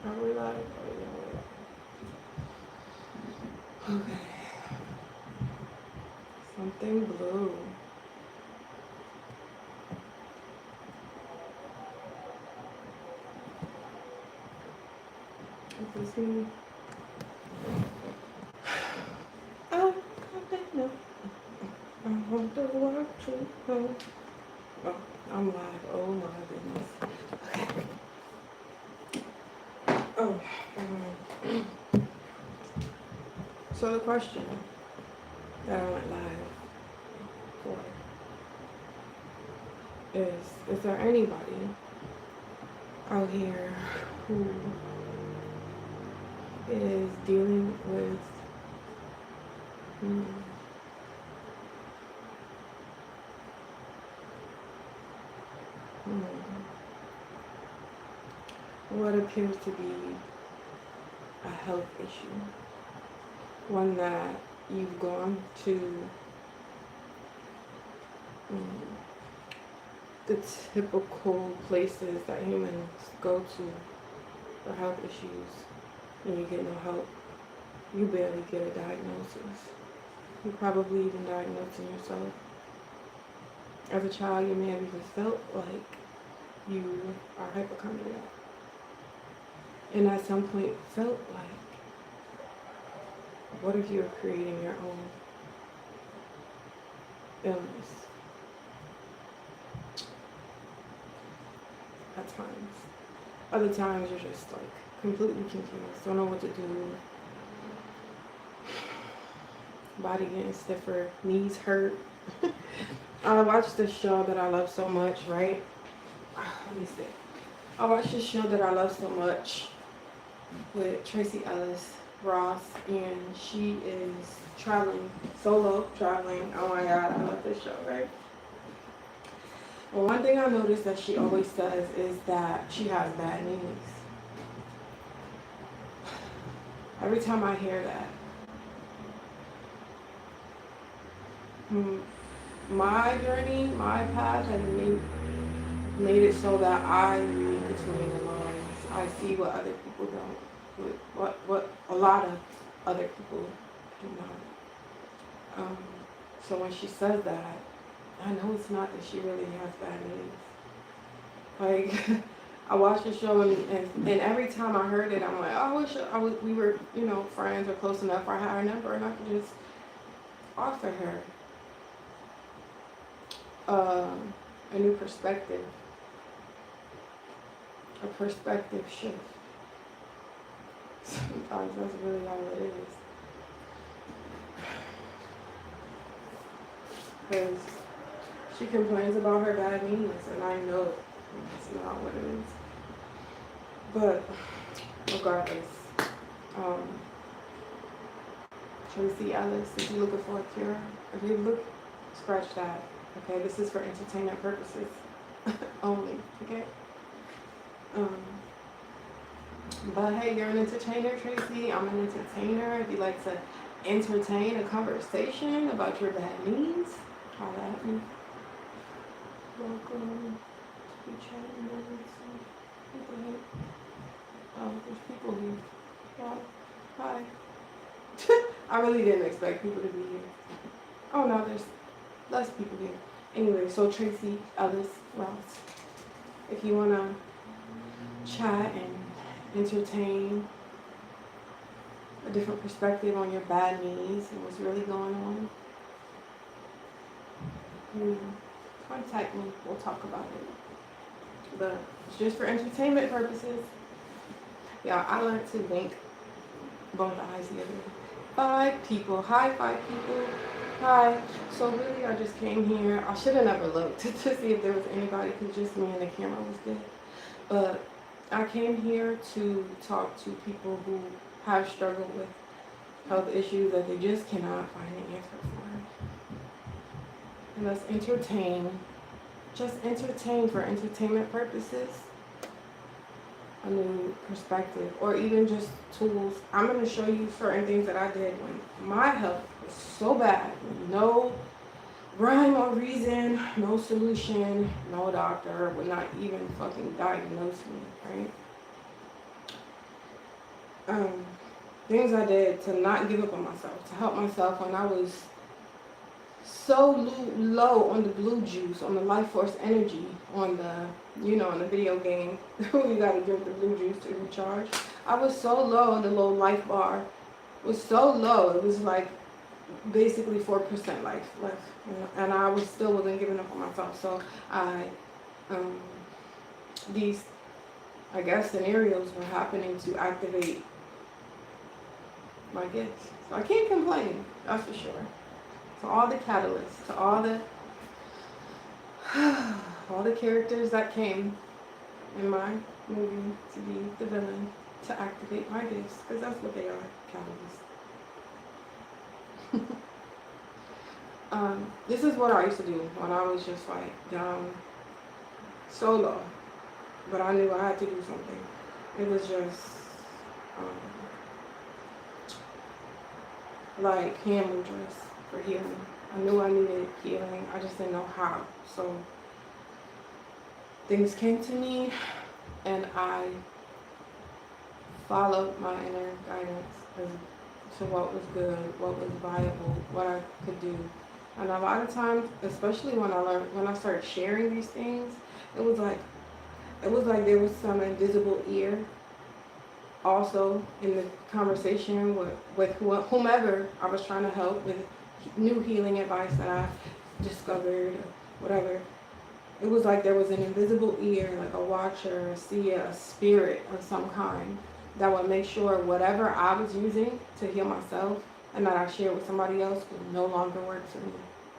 Are we live? Okay. Something blue. Is this me? I don't know. I want the world to know. Oh, I'm live. Oh my goodness. Oh. So the question that I went live for is there anybody out here who is dealing with what appears to be a health issue? One that you've gone to the typical places that humans go to for health issues, and you get no help. You barely get a diagnosis. You probably even diagnosing yourself. As a child, you may have even felt like you are hypochondriac, and at some point felt like, what if you're creating your own illness? At times. Other times you're just like completely confused, don't know what to do. Body getting stiffer, knees hurt. I watched this show that I love so much, right? Let me see. I watched this show that I love so much with Tracee Ellis Ross, and she is traveling, solo traveling. Oh my God, I love this show, right? Well, one thing I noticed that she always says is that she has bad knees. Every time I hear that, my journey, my path has made it so that I read between the lines. I see what other people don't, what a lot of other people do not. So when she says that, I know it's not that she really has bad knees. Like, I watched the show and every time I heard it, I'm like, oh, I wish we were, friends or close enough, or I had her number and I could just offer her a new perspective, a perspective shift. Sometimes that's really all it is. Because she complains about her bad knees, and I know it's not what it is. But regardless, Tracee Ellis, if you're looking for a cure, if you look, scratch that. Okay, this is for entertainment purposes only. Okay. But hey, you're an entertainer, Tracee. I'm an entertainer. If you like to entertain a conversation about your bad knees, holla at me. Welcome to chatting over some. Oh, there's people here. Yeah. Hi. I really didn't expect people to be here. Oh no, there's less people here. Anyway, so Tracee Ellis Ross, if you wanna chat and entertain a different perspective on your bad knees and what's really going on, contact me. We'll talk about it. But it's just for entertainment purposes. Yeah, I learned to blink both eyes the other day. 5 people. Hi, 5 people. Hi. So really, I just came here. I should have never looked to see if there was anybody, because just me and the camera was good. But I came here to talk to people who have struggled with health issues that they just cannot find an answer for. And let's entertain, just entertain for entertainment purposes, a new perspective, or even just tools. I'm going to show you certain things that I did when my health was so bad, with no rhyme or reason, no solution, no doctor would not even fucking diagnose me, right? Things I did to not give up on myself, to help myself when I was so low on the blue juice, on the life force energy, on the, on the video game, you gotta drink the blue juice to recharge. I was so low on the low life bar, was so low, it was like basically 4% life left, and I wasn't giving up on myself. So these, I guess, scenarios were happening to activate my gifts. So I can't complain, that's for sure. To all the catalysts, to all the characters that came in my movie to be the villain, to activate my gifts, because that's what they are, catalysts. This is what I used to do when I was just like down so low, but I knew I had to do something. It was just like hand movements for healing. I knew I needed healing, I just didn't know how. So things came to me and I followed my inner guidance as to what was good, what was viable, what I could do. And a lot of times, especially when I started sharing these things, it was like there was some invisible ear also in the conversation with whomever I was trying to help with new healing advice that I discovered, whatever. It was like there was an invisible ear, like a watcher, a seer, a spirit of some kind that would make sure whatever I was using to heal myself and that I shared with somebody else would no longer work for me.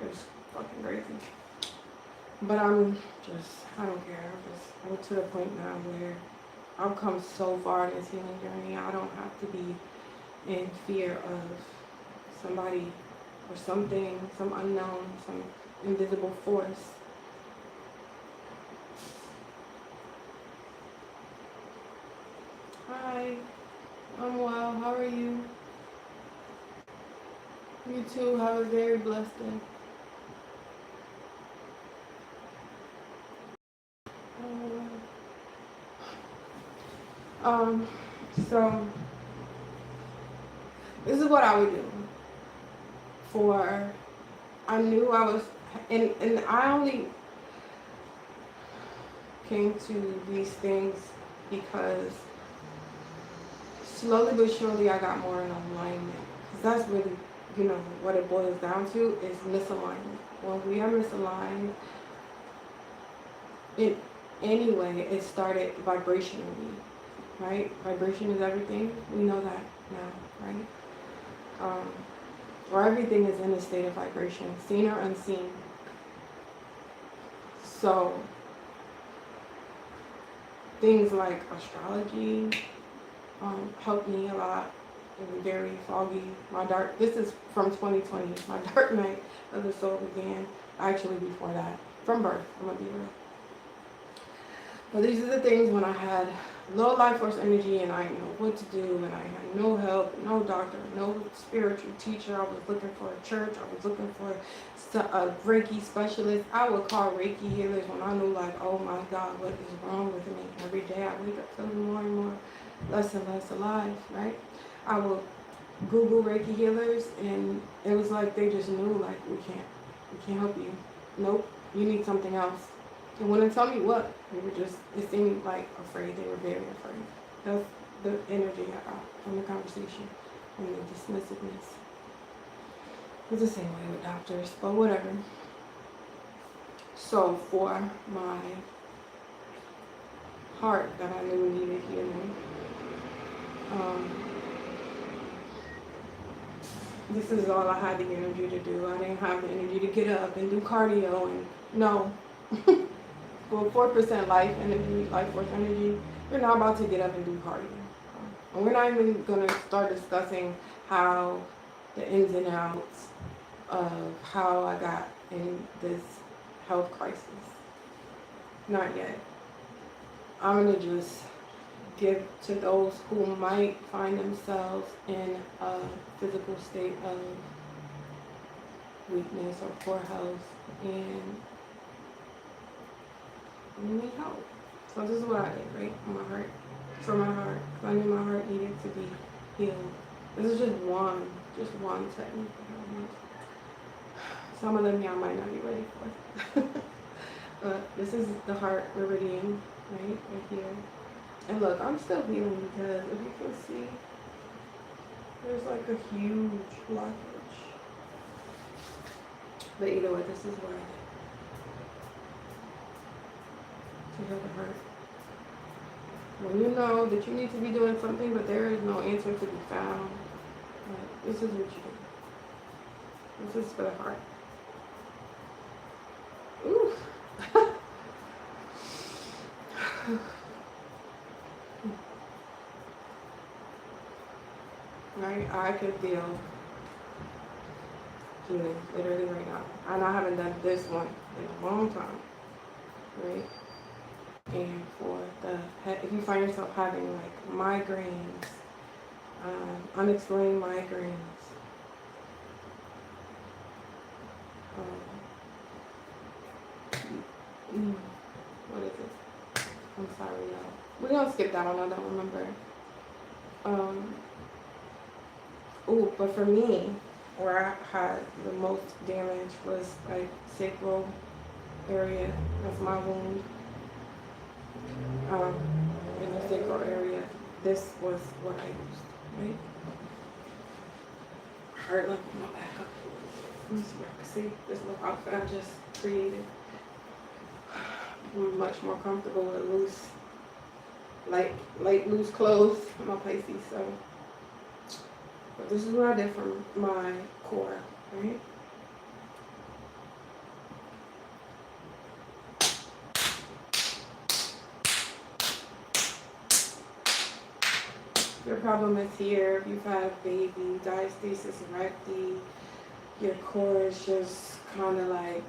It was fucking crazy. But I don't care. I'm to the point now where I've come so far in this healing journey, I don't have to be in fear of somebody or something, some unknown, some invisible force. Hi, I'm well. How are you? You too. Have a very blessed day. So this is what I would do I knew I was, and I only came to these things because slowly but surely I got more in alignment. Because that's really, what it boils down to is misalignment. When we are misaligned, it started vibrationally, right? Vibration is everything. We know that now, right? Or everything is in a state of vibration, seen or unseen. So things like astrology helped me a lot. It was very foggy. This is from 2020. My dark night of the soul began actually before that, from birth. I'm gonna be real. But these are the things when I had low life force energy and I didn't know what to do, and I had no help, no doctor, no spiritual teacher. I was looking for a church. I was looking for a Reiki specialist. I would call Reiki healers when I knew, like, oh my God, what is wrong with me? Every day I wake up feeling more and more less and less alive, right? I would Google Reiki healers, and it was like they just knew, like, we can't help you. Nope, you need something else. They wouldn't tell me what. They were just, it seemed like afraid. They were very afraid. That's the energy I got from the conversation and the dismissiveness. It's the same way with doctors, but whatever. So for my heart that I knew needed healing, this is all I had the energy to do. I didn't have the energy to get up and do cardio, and no. for 4% life energy, life force energy, we're not about to get up and do cardio. And we're not even going to start discussing how the ins and outs of how I got in this health crisis. Not yet. I'm going to just give to those who might find themselves in a physical state of weakness or poor health and you need help. So this is what I did, right? My heart, for my heart, 'cause I knew my heart needed to be healed. This is just one technique. Some of them y'all might not be ready for. But this is the heart meridian, right here. And look, I'm still healing because if you can see, there's like a huge blockage. But either way, this is what I did to heal the heart. When you know that you need to be doing something, but there is no answer to be found, this is what you do. This is for the heart. Ooh. Right, I can feel healing literally right now. And I haven't done this one in a long time, right? And for if you find yourself having like migraines, unexplained migraines, what is it? I'm sorry, y'all. We're gonna skip that one. I don't remember. But for me, where I had the most damage was like sacral area. That's my wound. In the sacral area, this was what I used, right? Hurt like my back up. Let me see if I can see this little outfit I just created. I'm much more comfortable with loose, light loose clothes. I'm a Pisces, so. But this is what I did for my core, right? Your problem is here. If you've had a baby, diastasis recti, your core is just kind of like,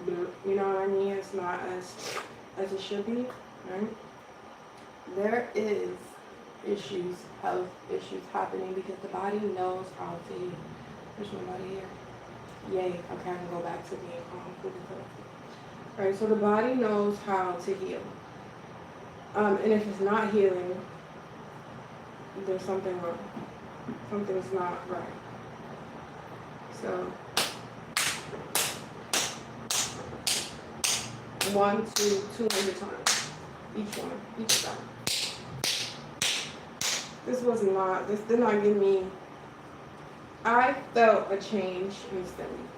you know what I mean? It's not as it should be, right? There is health issues happening because the body knows how to heal. There's nobody here. Yay, okay, I can go back to being calm. Right, so the body knows how to heal. And if it's not healing, there's something wrong. Something's not right. So, 1 to 200 times. Each time. This was not, this did not give me, I felt a change instantly.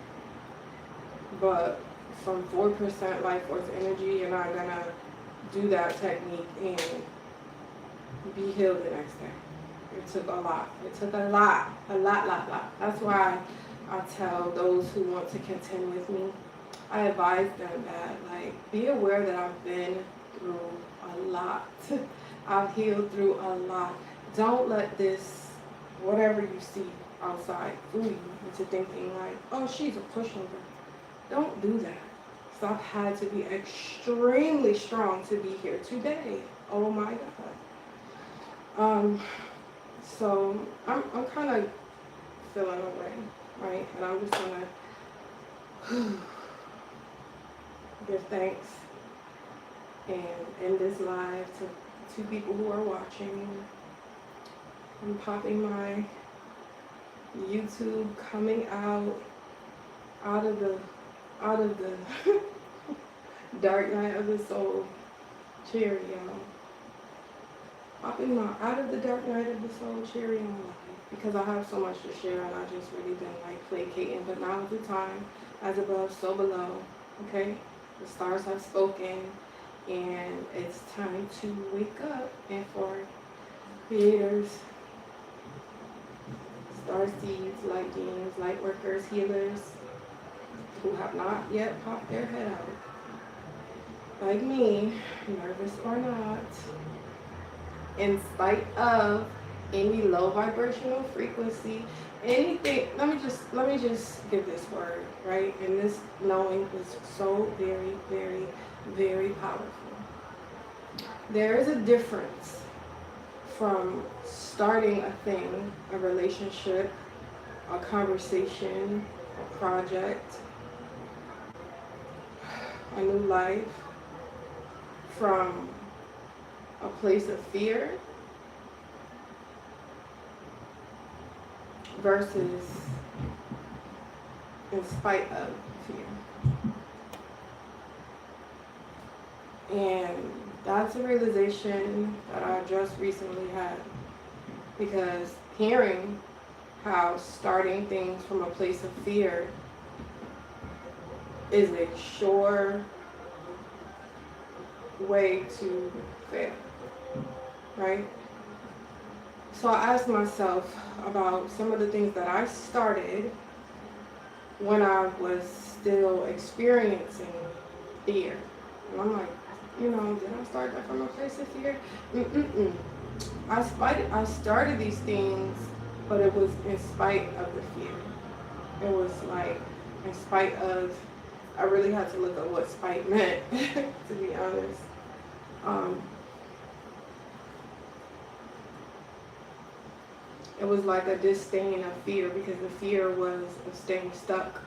But from 4% life force energy, you're not gonna do that technique and be healed the next day. It took a lot. It took a lot. That's why I tell those who want to contend with me, I advise them that, like, be aware that I've been through a lot. I've healed through a lot. Don't let this, whatever you see outside, fool you into thinking like, oh, she's a pushover. Don't do that. So I've had to be extremely strong to be here today. Oh my God. So I'm kind of feeling away, right? And I'm just gonna give thanks and end this live to 2 people who are watching. I'm popping my YouTube coming out of the dark night of the soul cherry, y'all. Popping my out of the dark night of the soul cherry on life because I have so much to share and I just really been like placating. But now is the time, as above, so below. Okay, the stars have spoken, and it's time to wake up. And for creators, star seeds, light beings, light workers, healers who have not yet popped their head out, like me, nervous or not, in spite of any low vibrational frequency, anything, let me just give this word, right? And this knowing is so very, very, very powerful. There is a difference from starting a thing, a relationship, a conversation, a project, a new life, from a place of fear versus in spite of fear. And that's a realization that I just recently had, because hearing how starting things from a place of fear is a sure way to fail, right? So I asked myself about some of the things that I started when I was still experiencing fear. And I'm like, did I start that from a place of fear? I started these things, but it was in spite of the fear. It was like in spite of, I really had to look at what spite meant, to be honest. It was like a disdain of fear, because the fear was of staying stuck.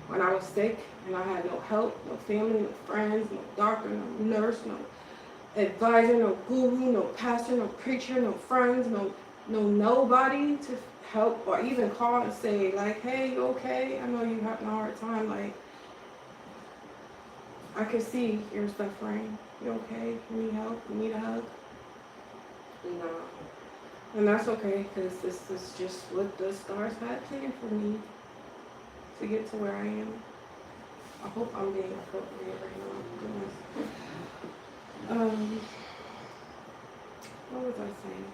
When I was sick and I had no help, no family, no friends, no doctor, no nurse, no advisor, no guru, no pastor, no preacher, no friends, no nobody to help or even call and say, like, hey, you okay? I know you're having a hard time. Like, I can see you're suffering. You okay? You need help? You need a hug? No. And that's okay, because this is just what the stars had planned for me to get to where I am. I hope I'm being appropriate right now. Goodness. What was I saying?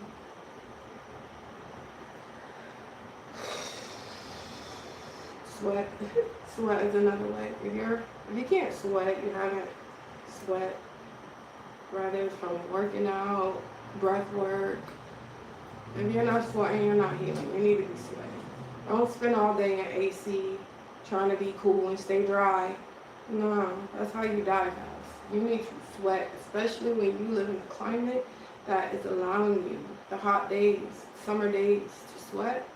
Sweat. Sweat is another way. If you can't sweat, you haven't sweat. Whether it's from working out, breath work. If you're not sweating, you're not healing. You need to be sweating. Don't spend all day in AC trying to be cool and stay dry. No, that's how you die fast. You need to sweat, especially when you live in a climate that is allowing you, the hot days, summer days, to sweat.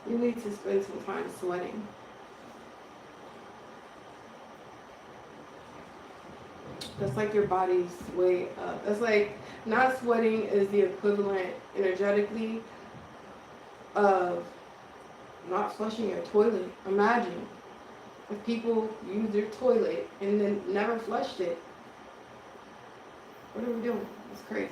You need to spend some time sweating. That's like your body's way up. That's like, not sweating is the equivalent energetically of not flushing your toilet. Imagine if people use their toilet and then never flushed it. What are we doing? It's crazy.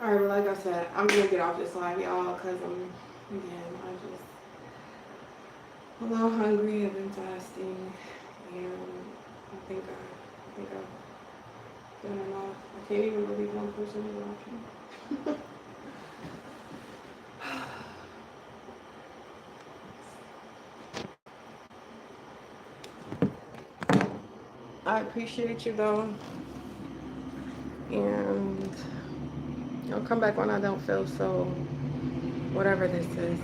Alright, well, like I said, I'm gonna get off this live, y'all, because I'm just a little hungry. I've been fasting, and I think I've done enough. I can't even believe one person is watching. I appreciate you though, and I'll come back when I don't feel so, whatever this is.